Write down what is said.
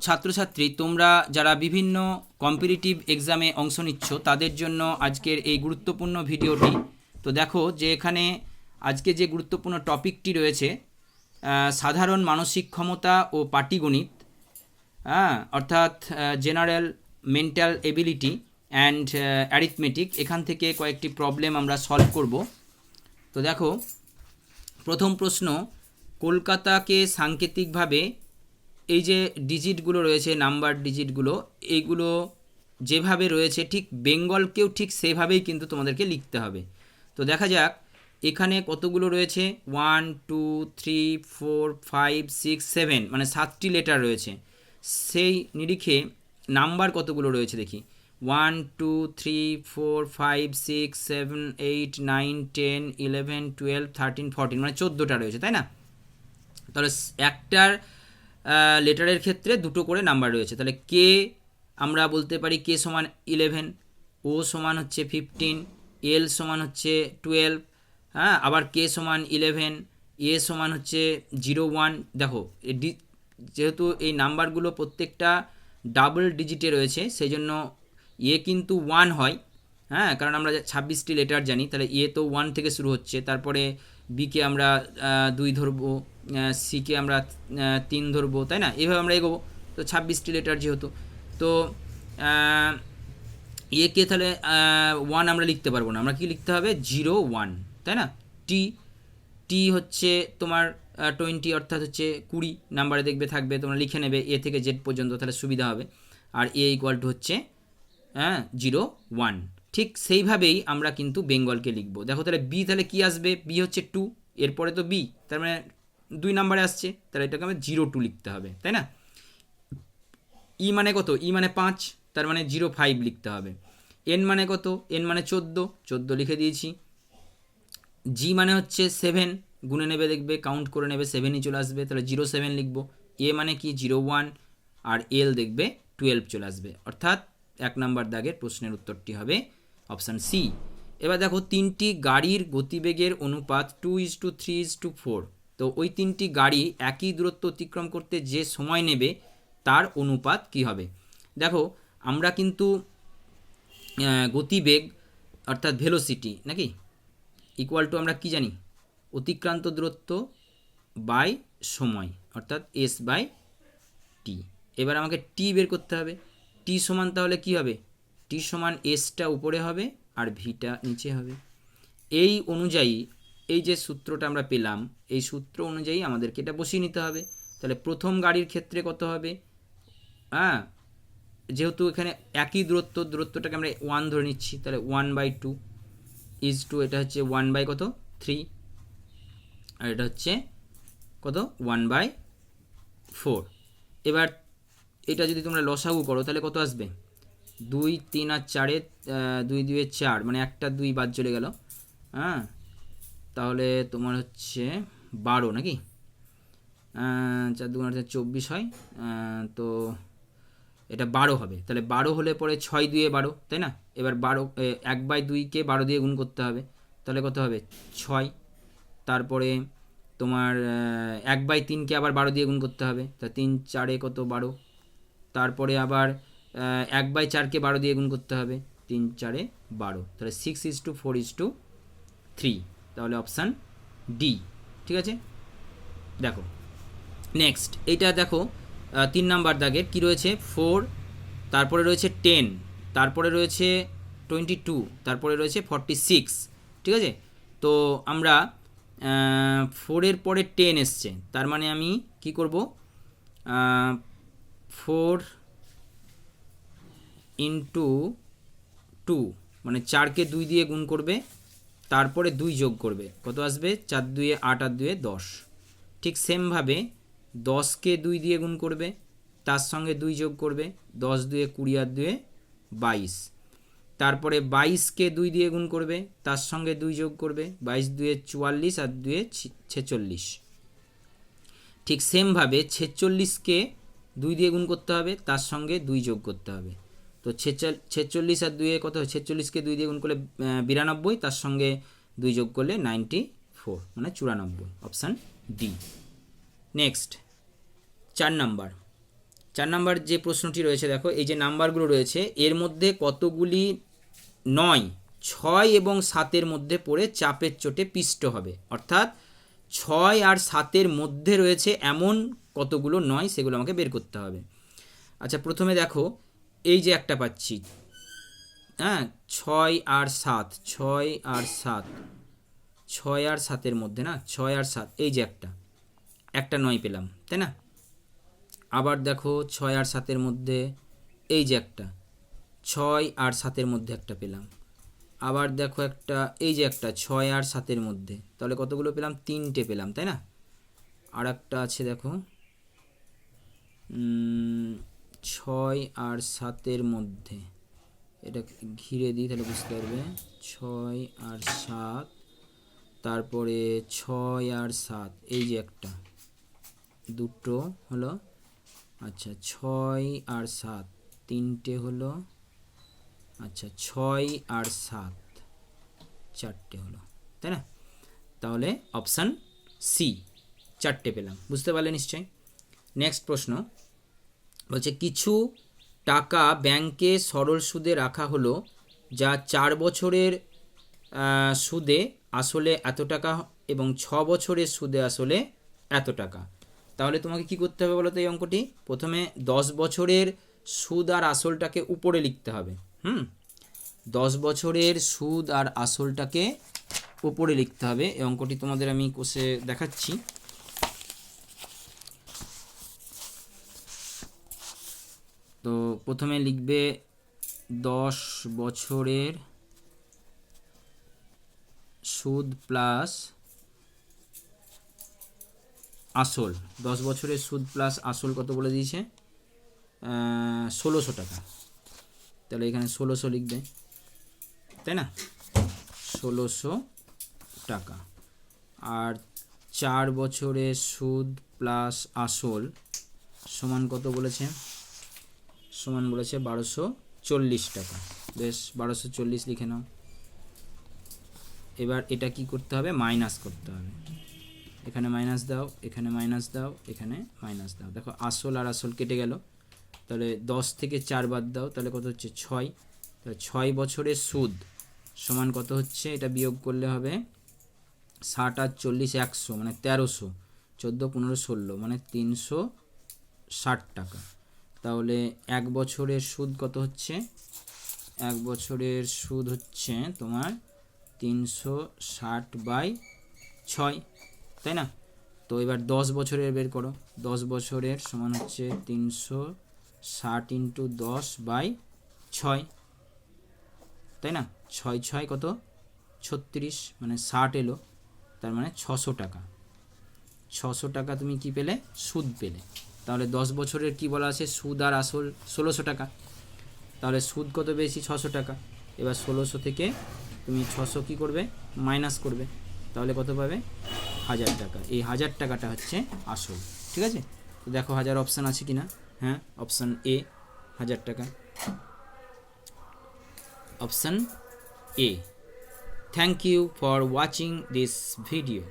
ছাত্রছাত্রী, তোমরা যারা বিভিন্ন কম্পিটিটিভ এক্সামে অংশ নিচ্ছ তাদের জন্য আজকের এই গুরুত্বপূর্ণ ভিডিওটি। তো দেখো যে এখানে আজকে যে গুরুত্বপূর্ণ টপিকটি রয়েছে সাধারণ মানসিক ক্ষমতা ও পাটিগণিত, অর্থাৎ general mental ability and arithmetic. এখান থেকে কয়েকটি প্রবলেম আমরা সলভ করব। তো দেখো, প্রথম প্রশ্ন, কলকাতাকে সাংকেতিকভাবে এই যে ডিজিটগুলো রয়েছে, নাম্বার ডিজিটগুলো, এইগুলো যেভাবে রয়েছে ঠিক বেঙ্গলকেও ঠিক সেভাবেই কিন্তু তোমাদেরকে লিখতে হবে। তো দেখা যাক এখানে কতগুলো রয়েছে, 1 2 3 4 5 6 7, মানে 7টি লেটার রয়েছে। সেই নিরিখে নাম্বার কতগুলো রয়েছে দেখি, 1 2 3 4 5 6 7 8 9 10 11 12 13 14, মানে 14টা রয়েছে, তাই না? তাহলে একটার লেটারের ক্ষেত্রে দুটো করে নাম্বার রয়েছে। তাহলে কে আমরা বলতে পারি কে সমান 11, ও সমান হচ্ছে 15, এল সমান হচ্ছে 12, আবার কে সমান 11, এ সমান হচ্ছে 0 1। দেখো যেহেতু এই নাম্বারগুলো প্রত্যেকটা ডাবল ডিজিটে রয়েছে, সেই জন্য এ কিন্তু 1 হয়, কারণ আমরা 26টি লেটার জানি। তাহলে এ তো 1 থেকে শুরু হচ্ছে, তারপরে বিকে আমরা 2 ধরবো, সিকে আমরা 3 ধরবো, তাই না? এইভাবে আমরা এগোবো। তো 26টি লেটার যেহেতু, তো একে তাহলে 1 আমরা লিখতে পারবো না, আমরা কি লিখতে হবে 0 1, তাই না? টি হচ্ছে তোমার 20, অর্থাৎ হচ্ছে 20 নাম্বারে দেখবে থাকবে, তোমরা লিখে নেবে এ থেকে জেড পর্যন্ত, তাহলে সুবিধা হবে। আর এ ইকুয়াল টু হচ্ছে 0 1। ঠিক সেইভাবেই আমরা কিন্তু বেঙ্গলকে লিখব। দেখো তাহলে বি, তাহলে কি আসবে, বি হচ্ছে 2, এরপরে তো বি, তার মানে 2 নাম্বারে আসছে, তাহলে এটাকে আমরা 0 2 লিখতে হবে, তাই না? ই মানে কত, ই মানে 5, তার মানে 0 5 লিখতে হবে। এন মানে কত, এন মানে 14 লিখে দিয়েছি। জি মানে হচ্ছে 7, গুনে নেবে, দেখবে কাউন্ট করে নেবে 7ই চলে আসবে, তাহলে 0 7 লিখবো। এ মানে কি 0 1, আর এল দেখবে 12 চলে আসবে, অর্থাৎ 1 নাম্বার দাগের প্রশ্নের উত্তরটি হবে অপশান সি। এবার দেখো, 3টি গাড়ির গতিবেগের অনুপাত 2:3:4। তো ওই 3টি গাড়ি একই দূরত্ব অতিক্রম করতে যে সময় নেবে তার অনুপাত কি হবে? দেখো আমরা কিন্তু গতিবেগ অর্থাৎ ভেলোসিটি নাকি ইকুয়াল টু আমরা কি জানি, অতিক্রান্ত দূরত্ব বাই সময়, অর্থাৎ এস বাই টি। এবার আমাকে টি বের করতে হবে। টি সমান তাহলে কি হবে, টি সমান এসটা উপরে হবে আর ভিটা নিচে হবে। এই অনুযায়ী এই যে সূত্রটা আমরা পেলাম, এই সূত্র অনুযায়ী আমাদেরকে এটা বসিয়ে নিতে হবে। তাহলে প্রথম গাড়ির ক্ষেত্রে কত হবে, যেহেতু এখানে একই দূরত্বটাকে আমরা 1 ধরে নিচ্ছি, তাহলে 1/2 ইজ টু, এটা হচ্ছে 1/3, আর এটা হচ্ছে কত 1/4। এবার এটা যদি তোমরা লসাগু করো তাহলে কত আসবে, 2 3 আর 4, 2 2 4, মানে একটা 2 বাদ চলে গেল, তাহলে তোমার হচ্ছে 12 নাকি, 4 2 24 হয়, তো এটা 12 হবে। তাহলে 12 হলে পরে 6 2 12, তাই না? এবার 12 1/2কে 12 দিয়ে গুণ করতে হবে, তাহলে কত হবে 6। তারপরে তোমার 1/3কে আবার 12 দিয়ে গুণ করতে হবে, তা 3 4 কত 12। তারপরে আবার 1/4কে 12 দিয়ে গুণ করতে হবে, 3 4 12, তাহলে 6:4:3, তাহলে অপশান ডি। ঠিক আছে, দেখো নেক্সট এইটা দেখো, 3 নাম্বার দাগের কি রয়েছে, 4, তারপরে রয়েছে 10, তারপরে রয়েছে 22, তারপরে রয়েছে 46। ঠিক আছে, তো আমরা 4-এর পরে 10 এসছে, তার মানে আমি কি করব, 4 ইন্টু 2, মানে 4কে 2 দিয়ে গুণ করবে, তারপরে 2 যোগ করবে, কত আসবে 4 2 8 আর 2 10। ঠিক সেমভাবে 10কে 2 দিয়ে গুণ করবে, তার সঙ্গে 2 যোগ করবে, 10 2 20 আর 2 22। তারপরে 22কে 2 দিয়ে গুণ করবে, তার সঙ্গে 2 যোগ করবে, 22 2 44 আর 2 46। ঠিক সেমভাবে 46কে 2 দিয়ে গুণ করতে হবে, তার সঙ্গে 2 যোগ করতে হবে। তো 46 আর 2 কত হয়, 46কে 2 দিয়ে গুণ করলে 92, তার সঙ্গে 2 যোগ করলে 94, মানে 94, অপশান ডি। নেক্সট 4 নাম্বার, 4 নম্বর যে প্রশ্নটি রয়েছে, দেখো এই যে নাম্বারগুলো রয়েছে এর মধ্যে কতগুলি 9, 6 এবং 7-এর মধ্যে পড়ে চাপের চোটে পিষ্ট হবে, অর্থাৎ 6 আর 7-এর মধ্যে রয়েছে এমন কতগুলো 9 সেগুলো আমাকে বের করতে হবে। আচ্ছা, প্রথমে দেখো এই যে একটা পাচ্ছি, হ্যাঁ 6 আর 7, 6 আর 7, 6 আর 7-এর মধ্যে না, 6 আর 7, এই যে একটা 9 পেলাম, তাই না? আবার দেখো 6 আর 7-এর মধ্যে এই যে একটা 6 আর 7-এর মধ্যে একটা পেলাম। আবার দেখো একটা এই যে একটা 6 আর 7-এর মধ্যে, তাহলে কতগুলো পেলাম? 3টে পেলাম, তাই না? আর একটা আছে দেখো 6 আর 7-এর মধ্যে, এটা ঘিরে দিই তাহলে বুঝতে পারবে। 6 আর 7, তারপরে 6 আর 7, এই যে একটা, দুটো হলো। আচ্ছা 6 আর 7, 3টে হলো। আচ্ছা 6 আর 7, 4টে হলো, তাই না? তাহলে অপশান সি, 4টে পেলাম। বুঝতে পারলে নিশ্চয়ই। নেক্সট প্রশ্ন বলছে কিছু টাকা ব্যাংকে সরল সুদে রাখা হলো, যা 4 বছরের সুদে আসলে এত টাকা এবং 6 বছরের সুদে আসলে এত টাকা। তাহলে তোমাকে কি করতে হবে বলো তো এই অঙ্কটি? প্রথমে 10 বছরের সুদ আর আসলটাকে উপরে লিখতে হবে। 10 বছরের সুদ আর আসলটাকে উপরে লিখতে হবে। এই অঙ্কটি তোমাদের আমি কোষে দেখাচ্ছি। তো প্রথমে লিখবে 10 বছরের সুদ প্লাস আসল। 10 বছরের সুদ প্লাস আসল কত বলে দিয়েছে? 1600 টাকা। তাহলে এখানে 1600 লিখবে, তাই না? 1600 টাকা। আর 4 বছরের সুদ প্লাস আসল সমান কত বলেছে? সমান বলেছে 1240 টাকা। বেশ, 1240 লিখে নাও। এবার এটা কি করতে হবে? মাইনাস করতে হবে। এখানে মাইনাস দাও, এখানে মাইনাস দাও, এখানে মাইনাস দাও। দেখো আসল আর আসল কেটে গেল। তাহলে 10 থেকে 4 বাদ দাও, তাহলে কত হচ্ছে? 6। তাহলে 6 বছরের সুদ সমান কত হচ্ছে? এটা বিয়োগ করলে হবে 60 আর 40, 100 মানে 1300, 14, 15, 16 মানে 360 টাকা। তাহলে 1 বছরের সুদ কত হচ্ছে? 1 বছরের সুদ হচ্ছে তোমার 360/6, তাই না? তো এবার 10 বছরের বের করো। 10 বছরের সমান হচ্ছে 360 ইন্টু 10/6, তাই না? 6 6 কত? 36, মানে 60 এলো। তার মানে 600 টাকা। 600 টাকা তুমি কি পেলে? সুদ পেলে। তাহলে 10 বছরের কি বলা আছে? সুদ আর আসল 1600 টাকা। তাহলে সুদ কত বেশি? 600 টাকা। এবার 1600 থেকে তুমি 600 কি করবে? মাইনাস করবে। তাহলে কত পাবে? 1000 টাকা। এই 1000 টাকাটা হচ্ছে আসল, ঠিক আছে? তো দেখো 1000 অপশান আছে কিনা। হ্যাঁ, অপশান এ 1000 টাকা, option A. Thank you for watching this video.